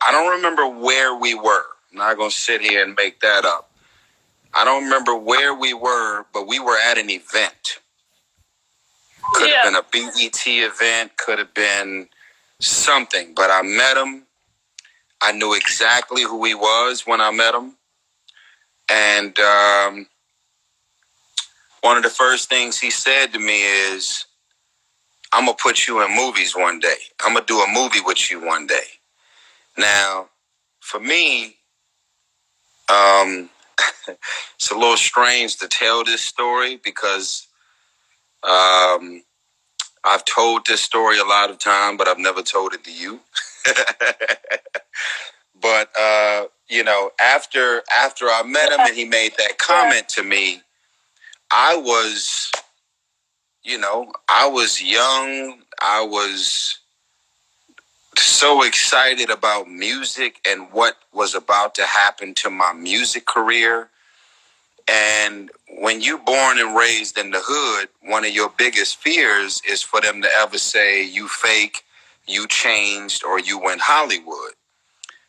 I don't remember where we were. I'm not going to sit here and make that up. I don't remember where we were, but we were at an event. Could have been a BET event, could have been something, but I met him. I knew exactly who he was when I met him. And one of the first things he said to me is, I'm going to put you in movies one day. I'm going to do a movie with you one day. Now, for me, it's a little strange to tell this story because I've told this story a lot of times, but I've never told it to you. But, after I met him and he made that comment to me, I was young. I was so excited about music and what was about to happen to my music career. And when you born and raised in the hood, one of your biggest fears is for them to ever say you fake, you changed, or you went Hollywood.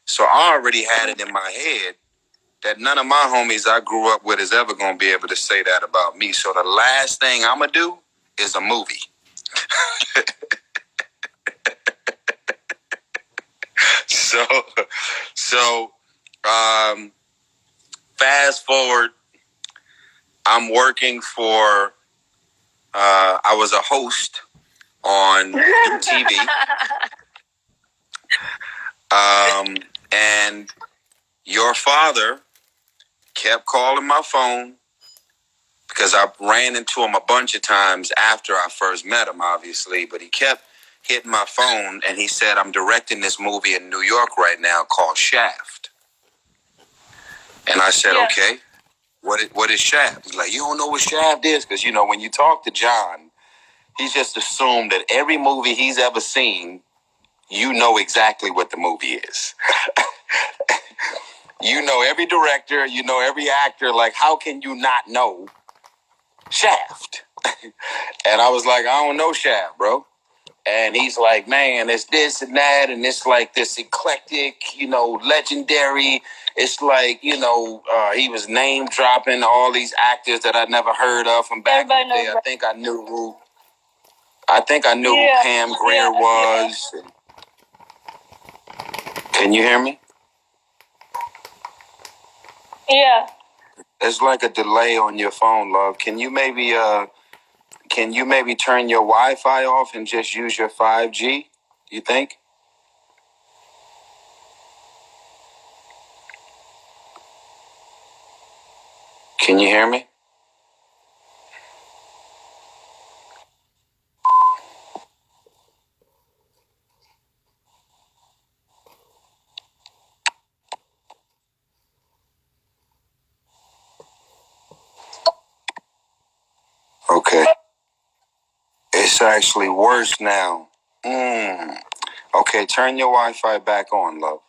So I already had it in my head that none of my homies I grew up with is ever going to be able to say that about me. So the last thing I'm going to do is a movie. So, fast forward, I'm working for, I was a host on TV. And your father kept calling my phone because I ran into him a bunch of times after I first met him, obviously, but he kept hitting my phone and he said, I'm directing this movie in New York right now called Shaft. And I said, okay, what is Shaft? He's like, you don't know what Shaft is? Because, when you talk to John, he's just assumed that every movie he's ever seen, you know exactly what the movie is. You know every director, you know every actor. Like, how can you not know Shaft? And I was like, I don't know Shaft, bro. And he's like, man, it's this and that, and it's like this eclectic, legendary. It's like, he was name dropping all these actors that I never heard of from back in the day. I think I knew who Pam Grier was. Yeah. Can you hear me? Yeah. There's like a delay on your phone, love. Can you maybe turn your Wi-Fi off and just use your 5G? You think? Can you hear me? Okay. It's actually worse now. Okay, turn your Wi-Fi back on, love.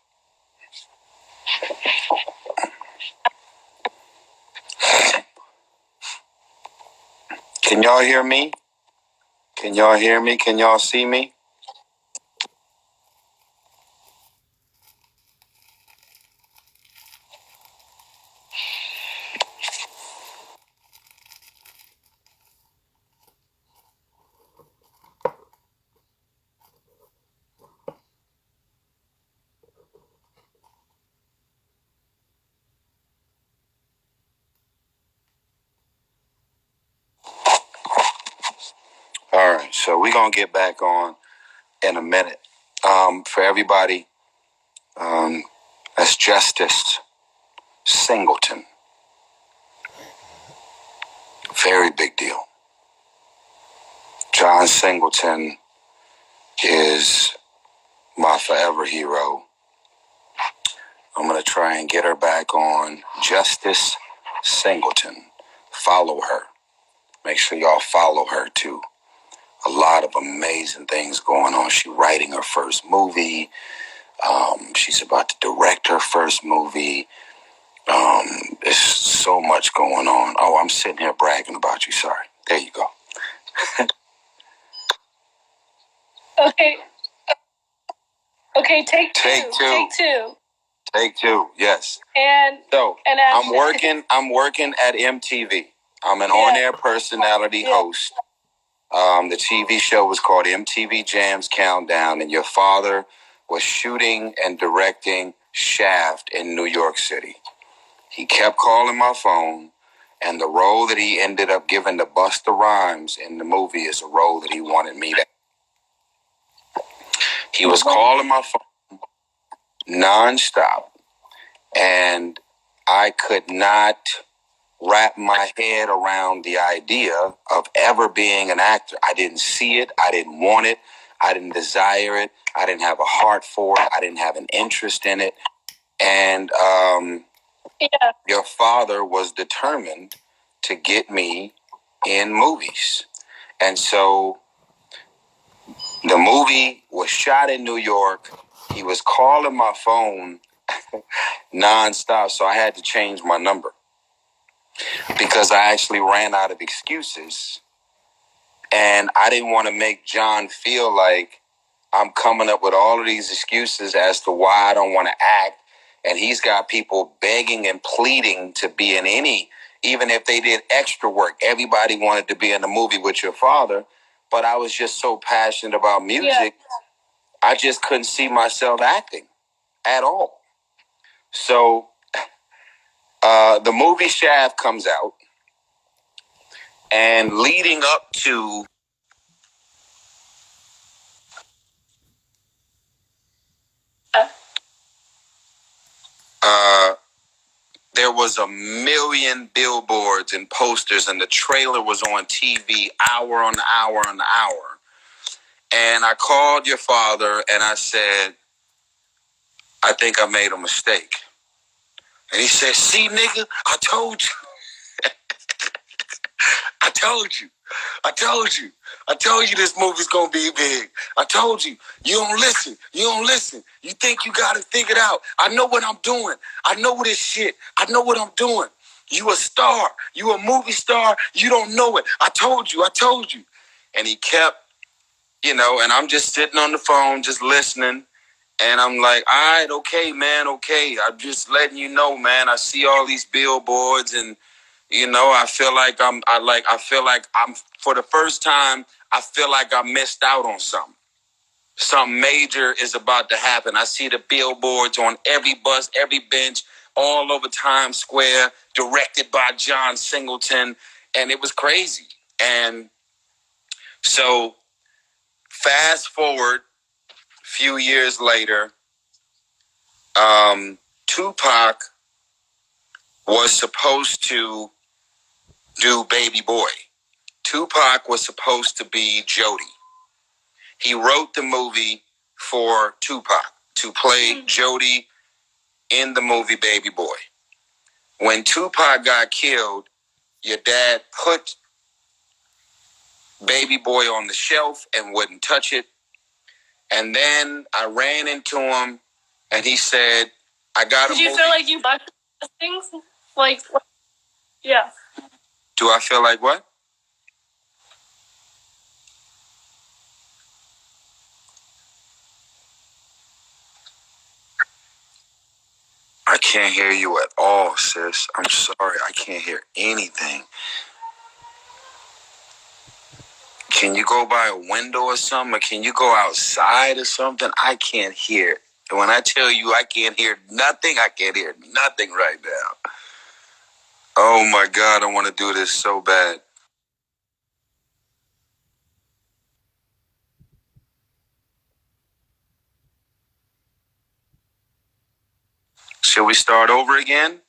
Can y'all hear me? Can y'all hear me? Can y'all see me? All right, so we're going to get back on in a minute. For everybody, that's Justice Singleton. Very big deal. John Singleton is my forever hero. I'm going to try and get her back on. Justice Singleton. Follow her. Make sure y'all follow her too. A lot of amazing things going on. She's writing her first movie. She's about to direct her first movie. There's so much going on. Oh, I'm sitting here bragging about you. Sorry. There you go. Okay, take two. Take two. Take two. Take two. Yes. And I'm working at MTV. I'm an on-air personality host. The TV show was called MTV Jams Countdown, and your father was shooting and directing Shaft in New York City. He kept calling my phone, and the role that he ended up giving to Busta Rhymes in the movie is a role that he wanted me to. He was calling my phone nonstop, and I could not wrap my head around the idea of ever being an actor. I didn't see it. I didn't want it. I didn't desire it. I didn't have a heart for it. I didn't have an interest in it. And your father was determined to get me in movies. And so the movie was shot in New York. He was calling my phone nonstop, so I had to change my number because I actually ran out of excuses. And I didn't want to make John feel like I'm coming up with all of these excuses as to why I don't want to act. And he's got people begging and pleading to be in any, even if they did extra work. Everybody wanted to be in a movie with your father. But I was just so passionate about music, I just couldn't see myself acting at all. So the movie Shaft comes out. And leading up to there was a million billboards and posters, and the trailer was on TV hour on hour on hour. And I called your father and I said, I think I made a mistake. And he said, see, nigga, I told you. I told you. I told you. I told you this movie's gonna be big. I told you. You don't listen. You don't listen. You think you got it figured out. I know what I'm doing. I know this shit. I know what I'm doing. You a star. You a movie star. You don't know it. I told you. I told you. And he kept, and I'm just sitting on the phone, just listening. And I'm like, all right, okay, man, okay. I'm just letting you know, man. I see all these billboards, and I feel like I'm for the first time. I feel like I missed out on something. Something major is about to happen. I see the billboards on every bus, every bench, all over Times Square, directed by John Singleton, and it was crazy. And so, fast forward a few years later, Tupac was supposed to do Baby Boy. Tupac was supposed to be Jody. He wrote the movie for Tupac to play Jody in the movie Baby Boy. When Tupac got killed, your dad put Baby Boy on the shelf and wouldn't touch it. And then I ran into him and he said, I got a movie. Did you feel like you bought things? Yeah. Do I feel like what? I can't hear you at all, sis. I'm sorry. I can't hear anything. Can you go by a window or something? Or can you go outside or something? I can't hear. And when I tell you I can't hear nothing, I can't hear nothing right now. Oh my God, I want to do this so bad. Should we start over again?